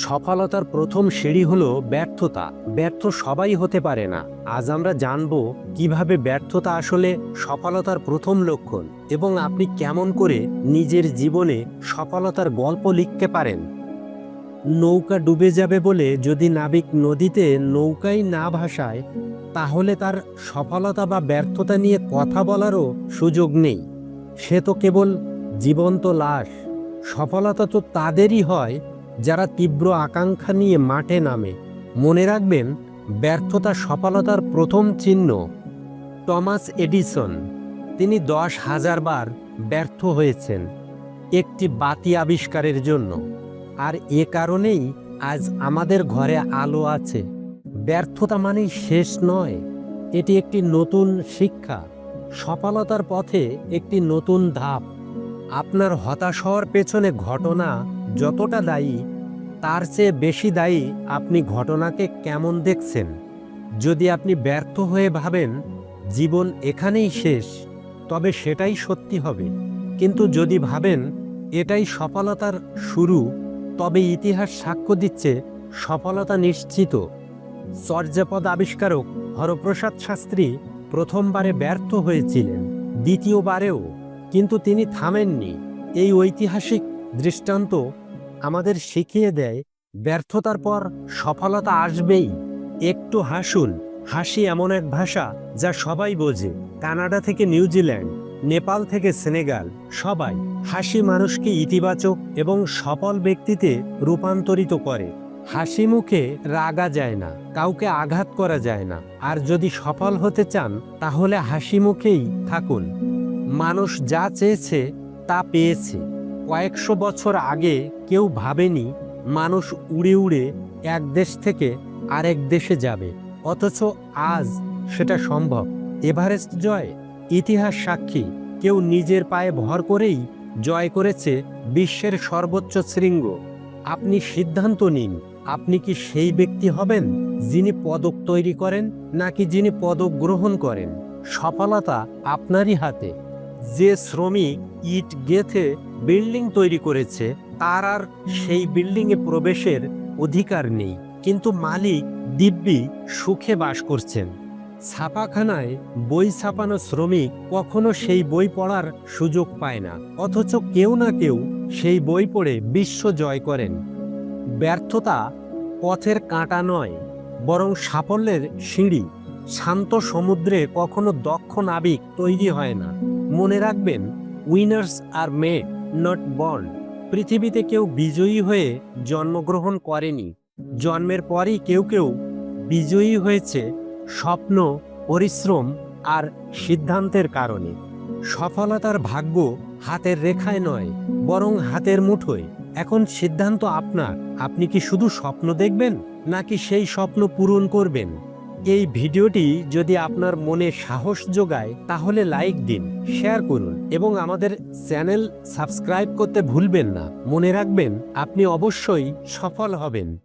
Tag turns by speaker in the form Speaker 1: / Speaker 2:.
Speaker 1: সফলতার প্রথম সিঁড়ি হলো ব্যর্থতা। ব্যর্থ সবাই হতে পারে না। আজ আমরা জানব কিভাবে ব্যর্থতা আসলে সফলতার প্রথম লক্ষণ এবং আপনি কেমন করে নিজের জীবনে সফলতার গল্প লিখতে পারেন। নৌকা ডুবে যাবে বলে যদি নাবিক নদীতে নৌকাই না ভাসায়, তাহলে তার সফলতা বা ব্যর্থতা নিয়ে কথা বলারও সুযোগ নেই। সে তো কেবল জীবন্ত লাশ। সফলতা তো তাদেরই হয় যারা তীব্র আকাঙ্ক্ষা নিয়ে মাঠে নামে। মনে রাখবেন, ব্যর্থতা সফলতার প্রথম চিহ্ন। টমাস এডিসন, তিনি 10,000 বার ব্যর্থ হয়েছেন একটি বাতি আবিষ্কারের জন্য। আর এ কারণেই আজ আমাদের ঘরে আলো আছে। ব্যর্থতা মানেই শেষ নয়, এটি একটি নতুন শিক্ষা, সফলতার পথে একটি নতুন ধাপ। আপনার হতাশ হওয়ার পেছনে ঘটনা যতটা দায়ী, তার চেয়ে বেশি দায়ী আপনি ঘটনাকে কেমন দেখছেন। যদি আপনি ব্যর্থ হয়ে ভাবেন জীবন এখানেই শেষ, তবে সেটাই সত্যি হবে। কিন্তু যদি ভাবেন এটাই সফলতার শুরু, তবে ইতিহাস সাক্ষ্য দিচ্ছে সফলতা নিশ্চিত। চর্যাপদ আবিষ্কারক হরপ্রসাদ শাস্ত্রী প্রথমবারে ব্যর্থ হয়েছিলেন, দ্বিতীয়বারেও, কিন্তু তিনি থামেননি। এই ঐতিহাসিক দৃষ্টান্ত আমাদের শিখিয়ে দেয় ব্যর্থতার পর সফলতা আসবেই। একটু হাসুন। হাসি এমন এক ভাষা যা সবাই বোঝে। কানাডা থেকে নিউজিল্যান্ড, নেপাল থেকে সেনেগাল, সবাই হাসি মানুষকে ইতিবাচক এবং সফল ব্যক্তিতে রূপান্তরিত করে। হাসি মুখে রাগা যায় না, কাউকে আঘাত করা যায় না। আর যদি সফল হতে চান, তাহলে হাসি মুখেই থাকুন। মানুষ যা চেয়েছে তা পেয়েছে। কয়েকশো বছর আগে কেউ ভাবেনি মানুষ উড়ে উড়ে এক দেশ থেকে আরেক দেশে যাবে, অথচ আজ সেটা সম্ভব। এভারেস্ট জয়, ইতিহাস সাক্ষী, কেউ নিজের পায়ে ভর করেই জয় করেছে বিশ্বের সর্বোচ্চ শৃঙ্গ। আপনি সিদ্ধান্ত নিন, আপনি কি সেই ব্যক্তি হবেন যিনি পদক তৈরি করেন, নাকি যিনি পদক গ্রহণ করেন। সফলতা আপনারই হাতে। যে শ্রমিক ইট গেঁথে বিল্ডিং তৈরি করেছে, তার আর সেই বিল্ডিংয়ে প্রবেশের অধিকার নেই, কিন্তু মালিক দিব্যি সুখে বাস করছেন। ছাপাখানায় বই ছাপানো শ্রমিক কখনো সেই বই পড়ার সুযোগ পায় না, অথচ কেউ না কেউ সেই বই পড়ে বিশ্ব জয় করেন। ব্যর্থতা পথের কাঁটা নয়, বরং সাফল্যের সিঁড়ি। শান্ত সমুদ্রে কখনো দক্ষ নাবিক তৈরি হয় না। মনে রাখবেন, winners are made, not born. পৃথিবীতে কেউ বিজয়ী হয়ে জন্মগ্রহণ করেনি, জন্মের পরই কেউ কেউ বিজয়ী হয়েছে স্বপ্ন, পরিশ্রম আর সিদ্ধান্তের কারণে। সফলতার ভাগ্য হাতের রেখায় নয়, বরং হাতের মুঠোয়। এখন সিদ্ধান্ত আপনার। আপনি কি শুধু স্বপ্ন দেখবেন, নাকি সেই স্বপ্ন পূরণ করবেন? এই ভিডিওটি যদি আপনার মনে সাহস যোগায়, তাহলে লাইক দিন, শেয়ার করুন এবং আমাদের চ্যানেল সাবস্ক্রাইব করতে ভুলবেন না। মনে রাখবেন, আপনি অবশ্যই সফল হবেন।